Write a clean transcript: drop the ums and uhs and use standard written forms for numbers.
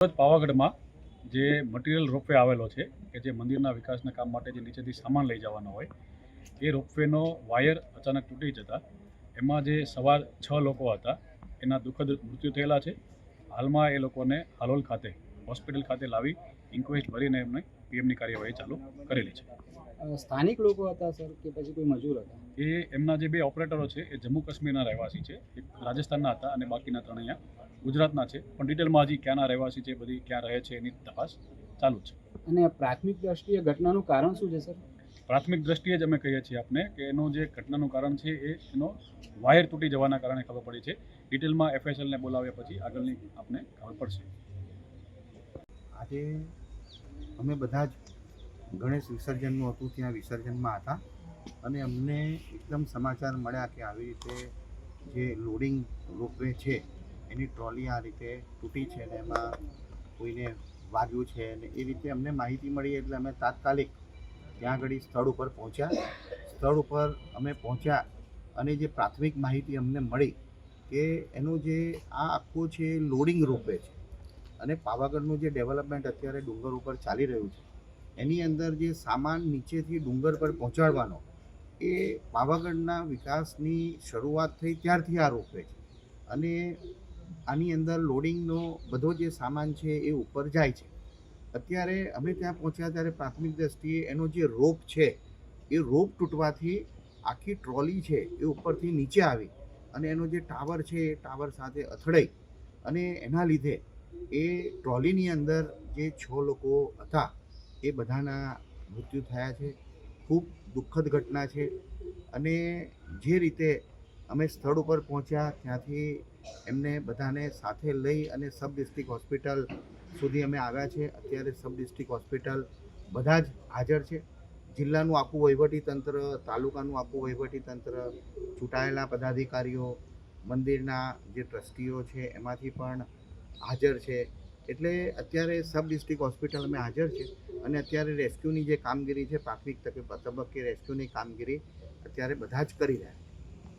પાવાગઢમાં જે material ropeway આવેલો છે કે જે મંદિરના વિકાસના કામ માટે જે નીચેથી સામાન લઈ જવાનો હોય એ રોપવેનો વાયર અચાનક તૂટી જતા એમાં જે સવાર 6 લોકો હતા એના દુઃખદ મૃત્યુ થયેલા છે. હાલમાં એ લોકોને હાલોલ ખાતે હોસ્પિટલ ખાતે લાવી ઇન્ક્વેસ્ટ ભરીને એમને પીએમની કાર્યવાહી ચાલુ કરેલી છે. સ્થાનિક લોકો હતા સર કે પછી કોઈ મજૂર હતા? એ એમના જે 2 ઓપરેટરો છે એ જમ્મુ કાશ્મીરના રહેવાસી છે, એક રાજસ્થાનના હતા અને બાકીના 3 અહીંયા ગુજરાતના છે. પણ ડિટેલમાં હજી ક્યાંના રહેવાસી છે, બધી ક્યાં રહે છે એની તપાસ ચાલુ છે. અને પ્રાથમિક દ્રષ્ટિએ ઘટનાનું કારણ શું છે સર? પ્રાથમિક દ્રષ્ટિએ જ અમે કહીએ છીએ આપને કે એનું જે ઘટનાનું કારણ છે એનો વાયર તૂટી જવાના કારણે ખબર પડી છે. ડિટેલમાં એફએસએલને બોલાવ્યા પછી આગળની આપને ખબર પડશે. આજે અમે બધા જ ગણેશ વિસર્જનનું હતું ત્યાં વિસર્જનમાં હતા અને અમને એકદમ સમાચાર મળ્યા કે આવી રીતે જે લોડિંગ રોપવે છે એની ટ્રોલી આ રીતે તૂટી છે ને એમાં કોઈને વાગ્યું છે અને એ રીતે અમને માહિતી મળી એટલે અમે તાત્કાલિક ત્યાં આગળ સ્થળ ઉપર પહોંચ્યા. સ્થળ ઉપર અમે પહોંચ્યા અને જે પ્રાથમિક માહિતી અમને મળી કે એનું જે આ આખું છે લોડિંગ રોપવે છે અને પાવાગઢનું જે ડેવલપમેન્ટ અત્યારે ડુંગર ઉપર ચાલી રહ્યું છે એની અંદર જે સામાન નીચેથી ડુંગર પર પહોંચાડવાનો એ પાવાગઢના વિકાસની શરૂઆત થઈ ત્યારથી આ રોપવે છે અને આની અંદર લોડિંગનો બધો જે સામાન છે એ ઉપર જાય છે. અત્યારે અમે ત્યાં પહોંચ્યા ત્યારે પ્રાથમિક દ્રષ્ટિએ એનો જે રોપ છે એ રોપ તૂટવાથી આખી ટ્રોલી છે એ ઉપરથી નીચે આવી અને એનો જે ટાવર છે એ ટાવર સાથે અથડાઈ અને એના લીધે એ ટ્રોલીની અંદર જે 6 લોકો હતા એ બધાના મૃત્યુ થયા છે. ખૂબ દુઃખદ ઘટના છે અને જે રીતે અમે સ્થળ ઉપર પહોંચ્યા ત્યાંથી એમને બધાને સાથે લઈ અને સબ ડિસ્ટ્રિક્ટ હોસ્પિટલ સુધી અમે આવ્યા છે. અત્યારે સબ ડિસ્ટ્રિક્ટ હોસ્પિટલ બધા જ હાજર છે. જિલ્લાનું આખું વહીવટીતંત્ર, તાલુકાનું આખું વહીવટીતંત્ર, ચૂંટાયેલા પદાધિકારીઓ, મંદિરના જે ટ્રસ્ટીઓ છે એમાંથી પણ હાજર છે. એટલે અત્યારે સબ ડિસ્ટ્રિક્ટ હોસ્પિટલ અમે હાજર છે અને અત્યારે રેસ્ક્યુની જે કામગીરી છે પ્રાથમિક તબક્કે રેસ્ક્યુની કામગીરી અત્યારે બધા જ કરી રહ્યા છે.